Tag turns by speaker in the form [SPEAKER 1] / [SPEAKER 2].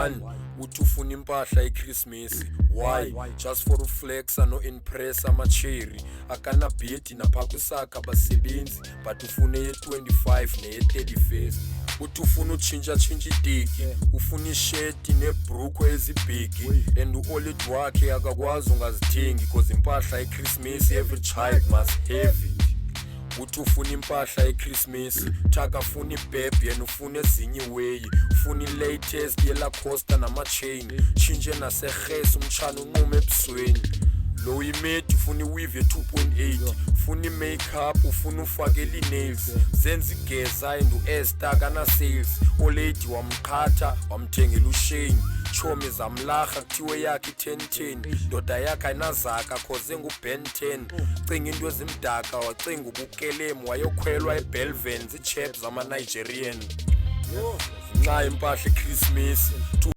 [SPEAKER 1] 1 uthi ufuna impahla eChristmas. Why? Just for uflexa no impress ama-cherry akanabhedi napha kwisakha abasebenzi, but ufune ye-25 neye-31st. Uthi ufuna utshintsha idiki, ufuna isheti nebhrukho ezibhigi, and u-olid wakhe akakwazi ungazithengi cause impahla eChristmas every child must have it. Uthi ufuna impahla eChristmas, Thaka funa ibhebhi and ufuna ezinye iweyi, ufuna i-latest ye-Lacoste nama-chain, tshintshe naserhesi umtshana unqume ebusweni. Lo imate ufuna iweave ye-2.8, ufuna i-makeup, ufuna ufakele i-nails, zenza igeza and u-Esther kana-sales. Olady wamqhatha wamthengela uShane, chomi zamlarha kuthiwe yakhe i-1010, ndoda yakhe ayinazaka cause engu-Ben 10. Cinga into ezimdaka wacinga ubukelemu, wayokhwelwa eBelvans ichap zama-Nigerian. Nxa impahla eChristmas